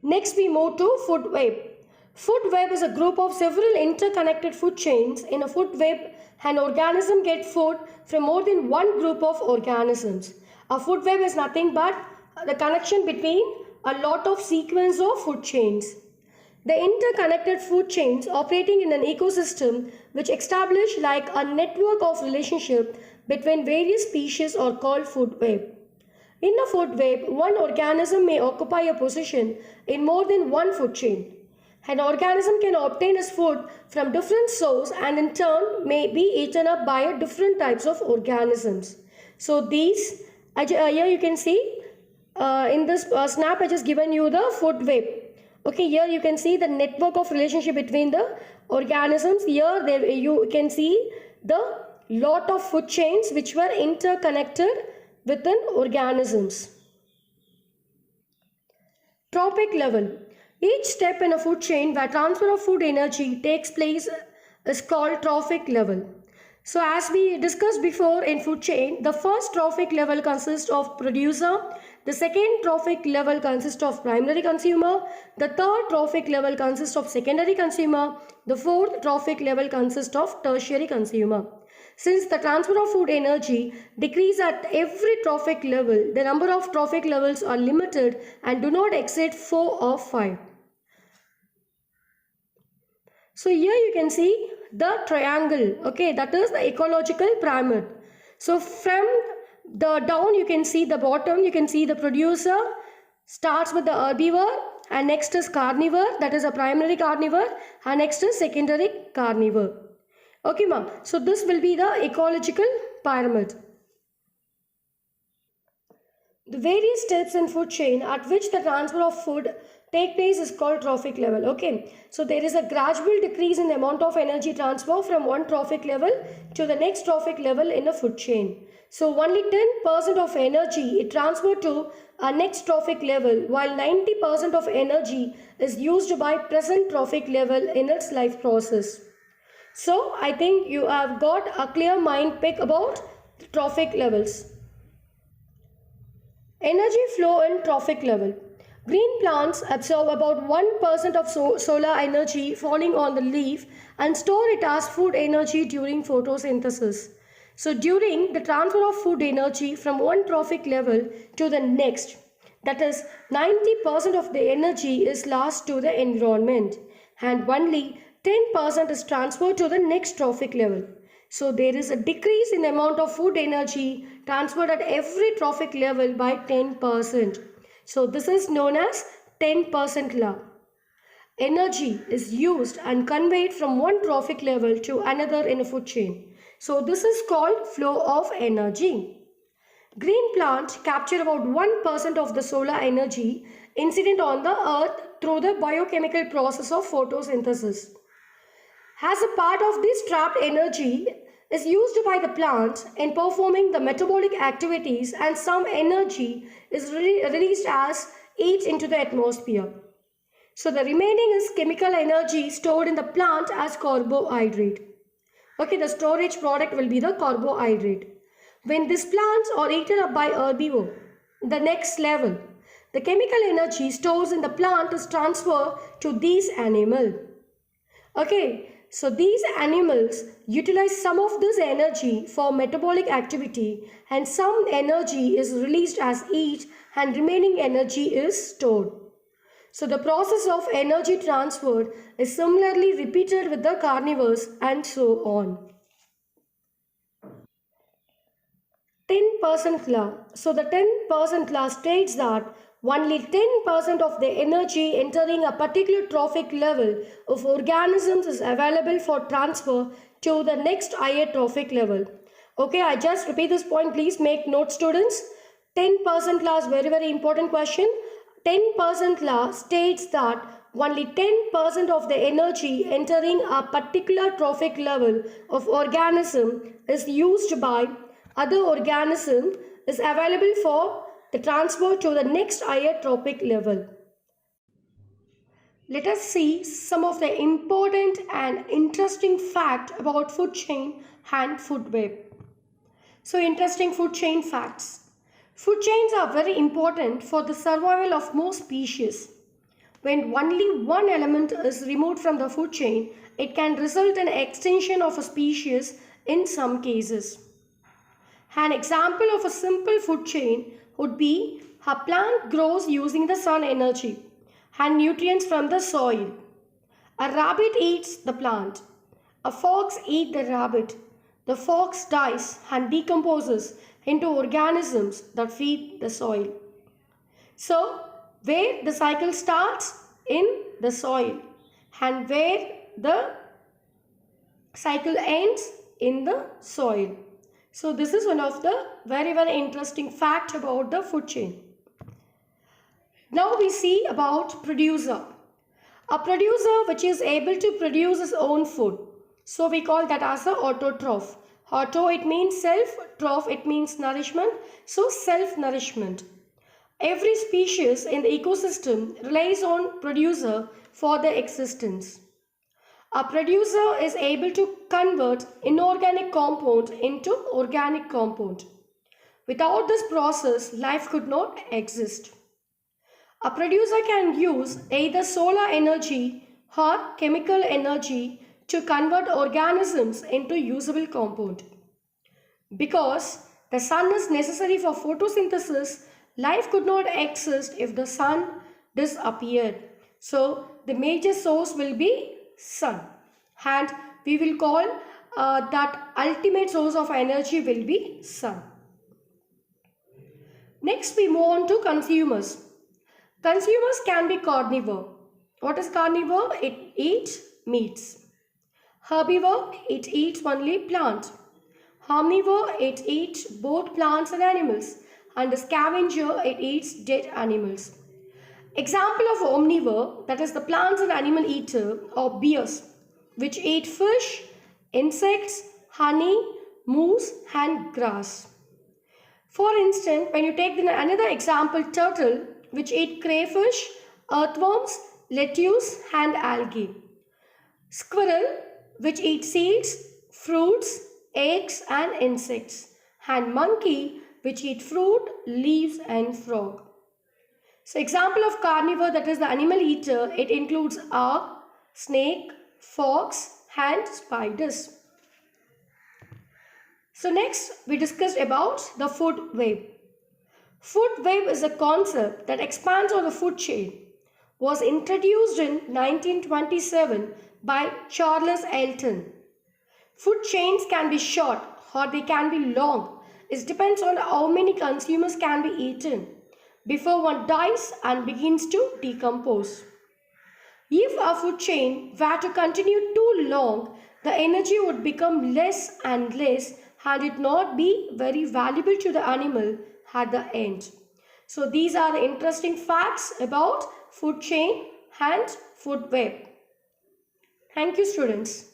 Next we move to food web. Food web is a group of several interconnected food chains. In a food web, an organism gets food from more than one group of organisms. A food web is nothing but the connection between a lot of sequence of food chains. The interconnected food chains operating in an ecosystem which establish like a network of relationship between various species are called food web. In a food web, one organism may occupy a position in more than one food chain. An organism can obtain its food from different sources and in turn may be eaten up by different types of organisms. So these, here you can see in this snap I just given you the food web. Okay, here you can see the network of relationship between the organisms. Here you can see the lot of food chains which were interconnected within organisms. Trophic level. Each step in a food chain where transfer of food energy takes place is called trophic level. So as we discussed before in food chain, the first trophic level consists of producer, the second trophic level consists of primary consumer, the third trophic level consists of secondary consumer, the fourth trophic level consists of tertiary consumer. Since the transfer of food energy decreases at every trophic level, the number of trophic levels are limited and do not exceed 4 or 5. So here you can see the triangle, okay, that is the ecological pyramid. So from the down you can see the bottom, you can see the producer starts with the herbivore and next is carnivore, that is a primary carnivore, and next is secondary carnivore. Okay ma'am, so this will be the ecological pyramid. The various steps in food chain at which the transfer of food take place is called trophic level. Okay, so there is a gradual decrease in the amount of energy transfer from one trophic level to the next trophic level in a food chain. So only 10% of energy is transferred to a next trophic level, while 90% of energy is used by present trophic level in its life process. So I think you have got a clear mind pick about the trophic levels. Energy flow in trophic level. Green plants absorb about 1% of solar energy falling on the leaf and store it as food energy during photosynthesis. So during the transfer of food energy from one trophic level to the next, that is 90% of the energy is lost to the environment and only 10% is transferred to the next trophic level. So there is a decrease in the amount of food energy transferred at every trophic level by 10%. So this is known as 10% law. Energy is used and conveyed from one trophic level to another in a food chain. So this is called flow of energy. Green plants capture about 1% of the solar energy incident on the earth through the biochemical process of photosynthesis. As a part of this trapped energy is used by the plants in performing the metabolic activities, and some energy is released as heat into the atmosphere. So the remaining is chemical energy stored in the plant as carbohydrate. Okay, the storage product will be the carbohydrate. When these plants are eaten up by herbivore, the next level, the chemical energy stored in the plant is transferred to these animals. Okay, so these animals utilize some of this energy for metabolic activity and some energy is released as heat and remaining energy is stored. So the process of energy transfer is similarly repeated with the carnivores and so on. 10% law. So the 10% law states that only 10% of the energy entering a particular trophic level of organisms is available for transfer to the next higher trophic level. Okay, I just repeat this point. Please make note, students. 10% law is very important question. 10% law states that only 10% of the energy entering a particular trophic level of organism is used by other organism is available for the transfer to the next higher trophic level. Let us see some of the important and interesting facts about food chain and food web. So interesting food chain facts. Food chains are very important for the survival of most species. When only one element is removed from the food chain, it can result in extinction of a species in some cases. An example of a simple food chain would be a plant grows using the sun energy and nutrients from the soil. A rabbit eats the plant. A fox eats the rabbit. The fox dies and decomposes into organisms that feed the soil. So, where the cycle starts? In the soil, and where the cycle ends? In the soil. So, this is one of the very interesting fact about the food chain. Now we see about producer. A producer which is able to produce his own food. So we call that as a autotroph. Auto, it means self. Troph, it means nourishment. So self-nourishment. Every species in the ecosystem relies on producer for their existence. A producer is able to convert inorganic compound into organic compound. Without this process, life could not exist. A producer can use either solar energy or chemical energy to convert organisms into usable compound. Because the sun is necessary for photosynthesis, life could not exist if the sun disappeared. So the major source will be sun, and we will call that ultimate source of energy will be sun. Next we move on to consumers. Consumers can be carnivore. What is carnivore? It eats meats. Herbivore, it eats only plants. Omnivore, it eats both plants and animals. And the scavenger, it eats dead animals. Example of omnivore, that is the plants and animal eater, or bears, which eat fish, insects, honey, moose and grass. For instance, when you take another example, turtle, which eat crayfish, earthworms, lettuce and algae. Squirrel, which eat seeds, fruits, eggs and insects. And monkey, which eat fruit, leaves and frog. So example of carnivore, that is the animal eater, it includes owl, snake, fox and spiders. So next we discussed about the food web. Food web is a concept that expands on the food chain. Was introduced in 1927 by Charles Elton. Food chains can be short or they can be long. It depends on how many consumers can be eaten before one dies and begins to decompose. If a food chain were to continue too long, the energy would become less and less and it not be very valuable to the animal at the end. So these are the interesting facts about food chain and food web. Thank you, students.